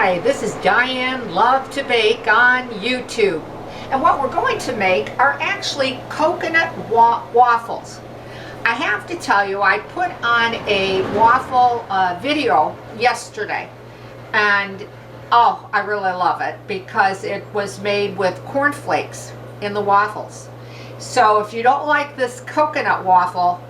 Hi, this is Diane Lovetobake on YouTube. And what we're going to make are actually coconut waffles. I have to tell you, I put on a waffle video yesterday. And oh, I really love it because it was made with cornflakes in the waffles. So if you don't like this coconut waffle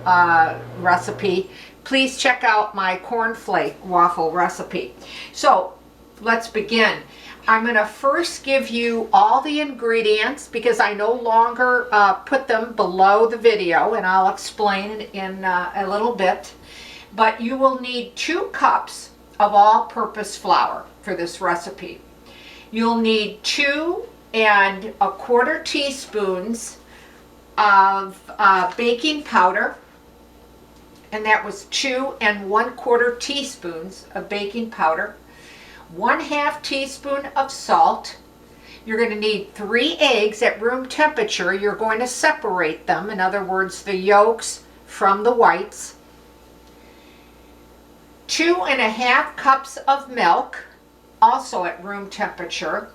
recipe, please check out my cornflake waffle recipe. So let's begin. I'm going to first give you all the ingredients because I no longer put them below the video, and I'll explain in a little bit. But you will need 2 cups of all-purpose flour for this recipe. You'll need 2 1/4 teaspoons of baking powder, and that was 2 1/4 teaspoons of baking powder, 1/2 teaspoon of salt. You're going to need 3 eggs at room temperature. You're going to separate them, in other words, the yolks from the whites. 2 1/2 cups of milk, also at room temperature.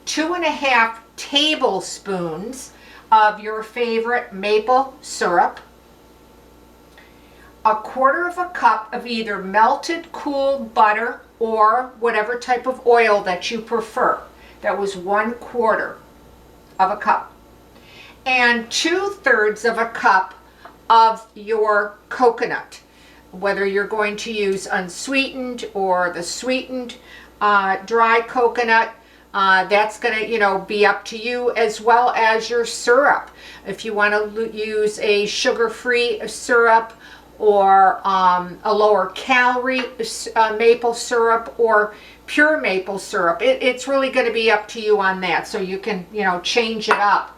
2 1/2 tablespoons of your favorite maple syrup. 1/4 cup of either melted cooled butter or whatever type of oil that you prefer. That was 1/4 cup. And 2/3 cup of your coconut, whether you're going to use unsweetened or the sweetened dry coconut. That's going to, be up to you, as well as your syrup. If you want to use a sugar-free syrup, or a lower calorie maple syrup, or pure maple syrup. It's really going to be up to you on that, so you can, change it up.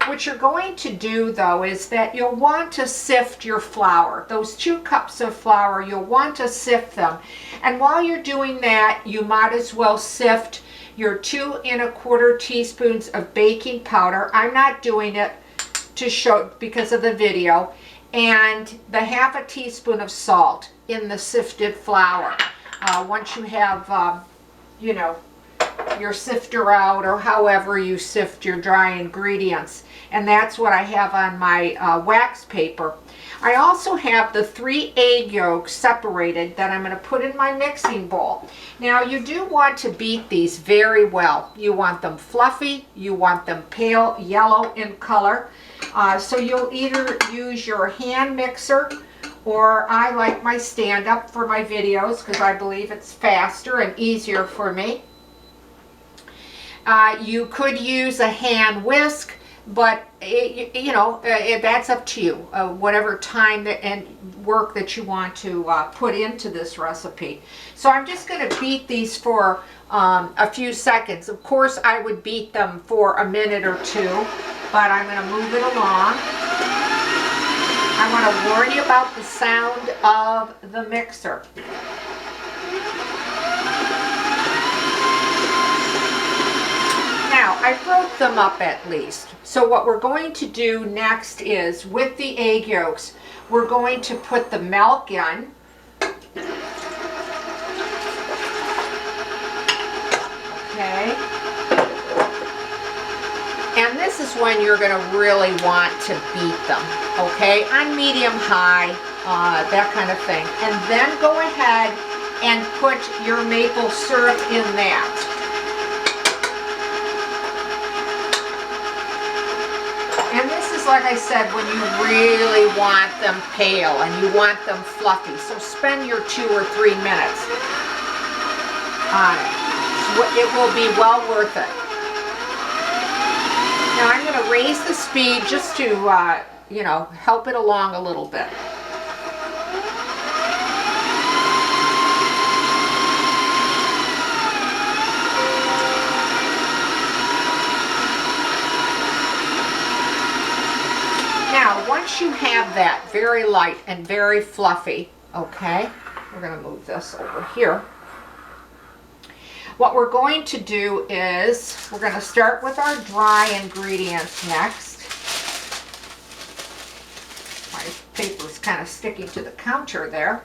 What you're going to do, though, is that you'll want to sift your flour. Those 2 cups of flour, you'll want to sift them. And while you're doing that, you might as well sift your 2 1/4 teaspoons of baking powder. I'm not doing it to show because of the video. And the 1/2 teaspoon of salt in the sifted flour. Once you have, your sifter out, or however you sift your dry ingredients. And that's what I have on my wax paper. I also have the 3 egg yolks separated that I'm going to put in my mixing bowl. Now, you do want to beat these very well. You want them fluffy, you want them pale yellow in color. So you'll either use your hand mixer, or I like my stand-up for my videos because I believe it's faster and easier for me. You could use a hand whisk, but that's up to you, whatever time and work that you want to put into this recipe. So I'm just going to beat these for a few seconds. Of course, I would beat them for a minute or 2, but I'm going to move it along. I want to warn you about the sound of the mixer. Now, I broke them up at least. So what we're going to do next is, with the egg yolks, we're going to put the milk in. Okay. And this is when you're going to really want to beat them, okay? On medium-high, that kind of thing. And then go ahead and put your maple syrup in that. And this is, like I said, when you really want them pale and you want them fluffy. So spend your 2 or 3 minutes on it. It will be well worth it. Now I'm going to raise the speed just to, help it along a little bit. Now, once you have that very light and very fluffy, okay, we're going to move this over here. What we're going to do is, we're going to start with our dry ingredients next. My paper's kind of sticking to the counter there.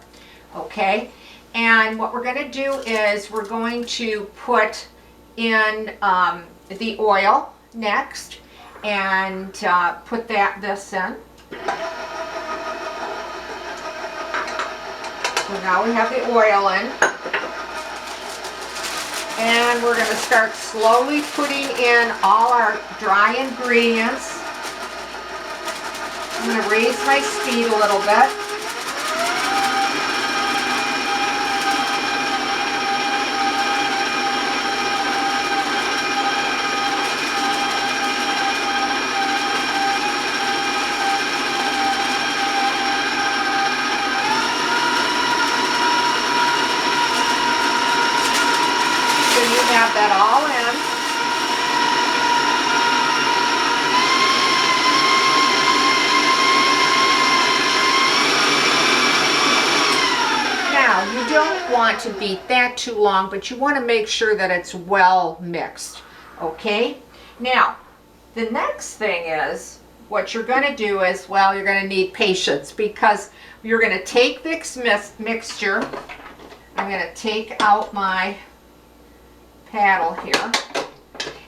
Okay, And what we're going to do is we're going to put in the oil next and put this in. So now we have the oil in. And we're going to start slowly putting in all our dry ingredients. I'm going to raise my speed a little bit. Have that all in. Now, you don't want to beat that too long, but you want to make sure that it's well mixed. Okay? Now, the next thing is, what you're going to do is, well, you're going to need patience because you're going to take this mixture. I'm going to take out my paddle here,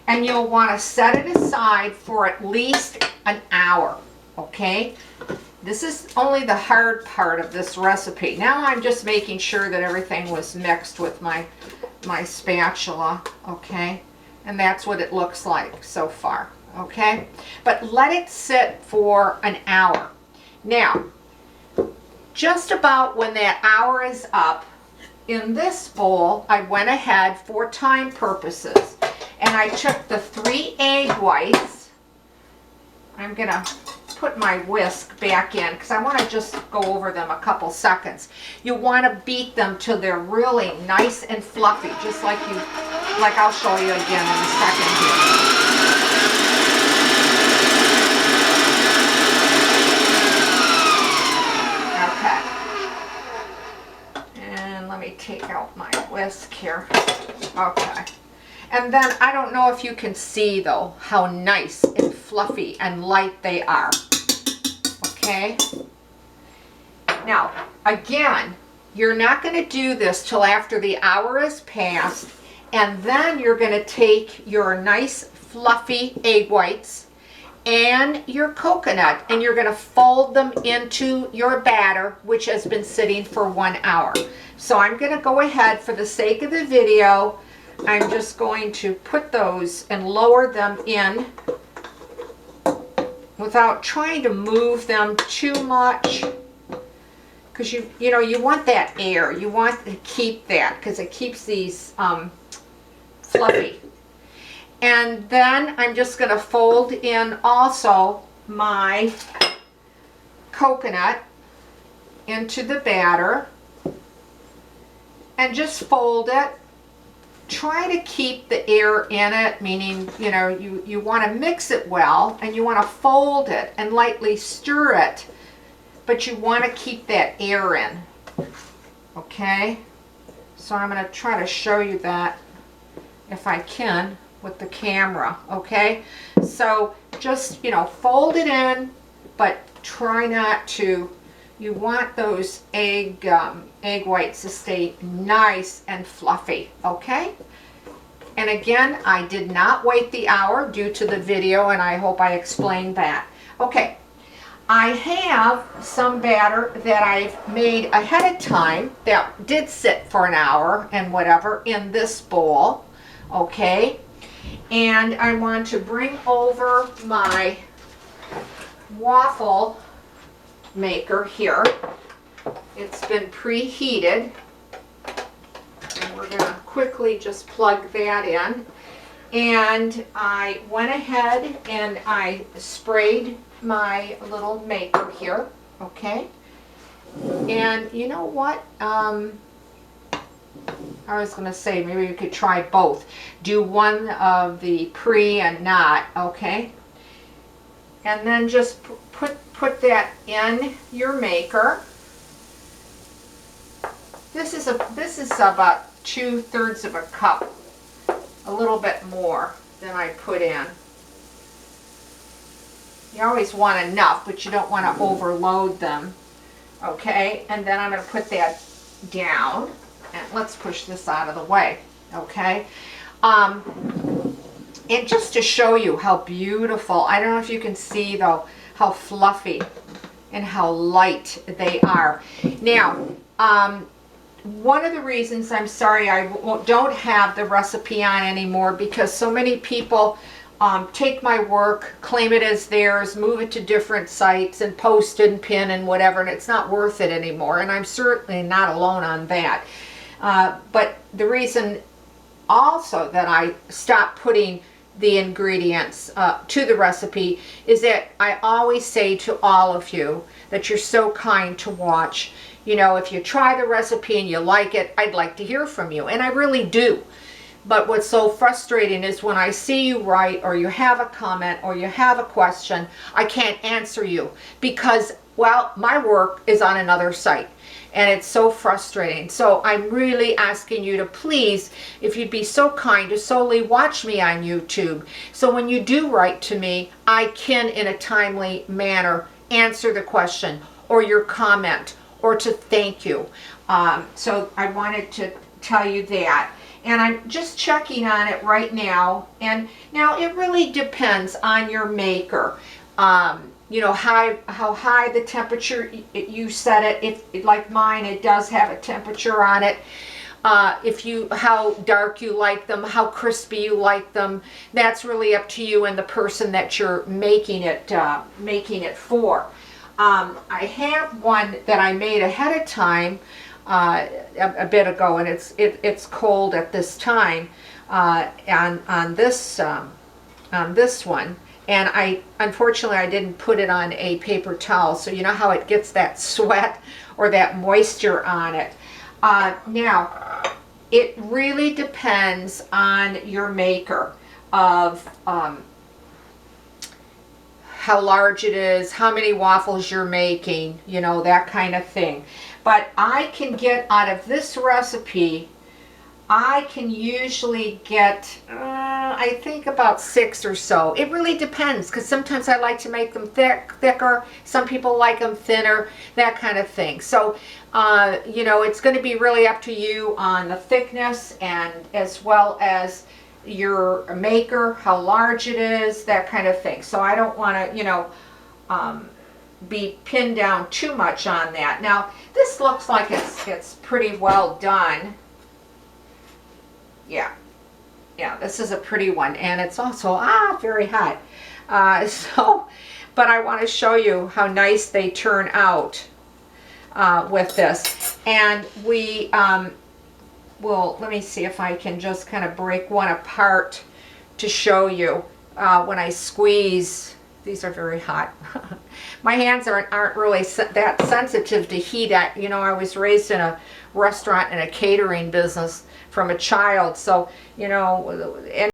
and you'll want to set it aside for at least an hour. Okay, this is only the hard part of this recipe. Now I'm just making sure that everything was mixed with my spatula. Okay, and that's what it looks like so far. Okay, but let it sit for an hour. Now, just about when that hour is up, in this bowl, I went ahead for time purposes and I took the 3 egg whites. I'm going to put my whisk back in because I want to just go over them a couple seconds. You want to beat them till they're really nice and fluffy, just like I'll show you again in a second here. Let me take out my whisk here. Okay. And then I don't know if you can see though how nice and fluffy and light they are. Okay. Now, again, you're not going to do this till after the hour is passed, and then you're going to take your nice fluffy egg whites and your coconut and you're going to fold them into your batter, which has been sitting for 1 hour. So I'm going to go ahead, for the sake of the video, I'm just going to put those and lower them in without trying to move them too much, because you want that air. You want to keep that because it keeps these fluffy. And then I'm just going to fold in also my coconut into the batter. And just fold it. Try to keep the air in it, meaning, you want to mix it well and you want to fold it and lightly stir it, but you want to keep that air in. Okay? So I'm going to try to show you that if I can with the camera. Okay? So just, fold it in, but try not to. You want those egg whites to stay nice and fluffy, okay? And again, I did not wait the hour due to the video, and I hope I explained that. Okay, I have some batter that I've made ahead of time that did sit for an hour and whatever in this bowl, okay? And I want to bring over my waffle maker here. It's been preheated, and we're going to quickly just plug that in. And I went ahead and I sprayed my little maker here, okay? And you know what? I was going to say maybe you could try both. Do one of the pre and not, okay? And then just put that in your maker. This is about 2/3 of a cup, a little bit more than I put in. You always want enough, but you don't want to overload them. Okay, and then I'm going to put that down. and let's push this out of the way, okay? And just to show you how beautiful, I don't know if you can see though, how fluffy and how light they are. Now, one of the reasons I'm sorry I don't have the recipe on anymore, because so many people take my work, claim it as theirs, move it to different sites and post and pin and whatever, and it's not worth it anymore. And I'm certainly not alone on that. But the reason also that I stopped putting the ingredients to the recipe is that I always say to all of you that you're so kind to watch. You know, if you try the recipe and you like it, I'd like to hear from you, and I really do. But what's so frustrating is when I see you write, or you have a comment, or you have a question, I can't answer you because, well, my work is on another site. And it's so frustrating. So I'm really asking you to please, if you'd be so kind to solely watch me on YouTube. So when you do write to me, I can, in a timely manner, answer the question or your comment or to thank you. So I wanted to tell you that. And I'm just checking on it right now. And now it really depends on your maker. You know, how high the temperature you set it. If like mine, it does have a temperature on it. How dark you like them, how crispy you like them, that's really up to you and the person that you're making it for. I have one that I made ahead of time a bit ago, and it's cold at this time on this one. And unfortunately I didn't put it on a paper towel, so you know how it gets that sweat or that moisture on it. Now, it really depends on your maker of how large it is, how many waffles you're making, you know, that kind of thing. But I can get out of this recipe, I can usually get, I think about 6 or so. It really depends, because sometimes I like to make them thicker. Some people like them thinner, that kind of thing. So, you know, it's going to be really up to you on the thickness, and as well as your maker, how large it is, that kind of thing. So I don't want to, you know, be pinned down too much on that. Now, this looks like it's pretty well done. Yeah, this is a pretty one, and it's also very hot. But I want to show you how nice they turn out with this. And we well, let me see if I can just kind of break one apart to show you when I squeeze. These are very hot. My hands aren't really that sensitive to heat. You know, I was raised in a restaurant and a catering business from a child, so you know, and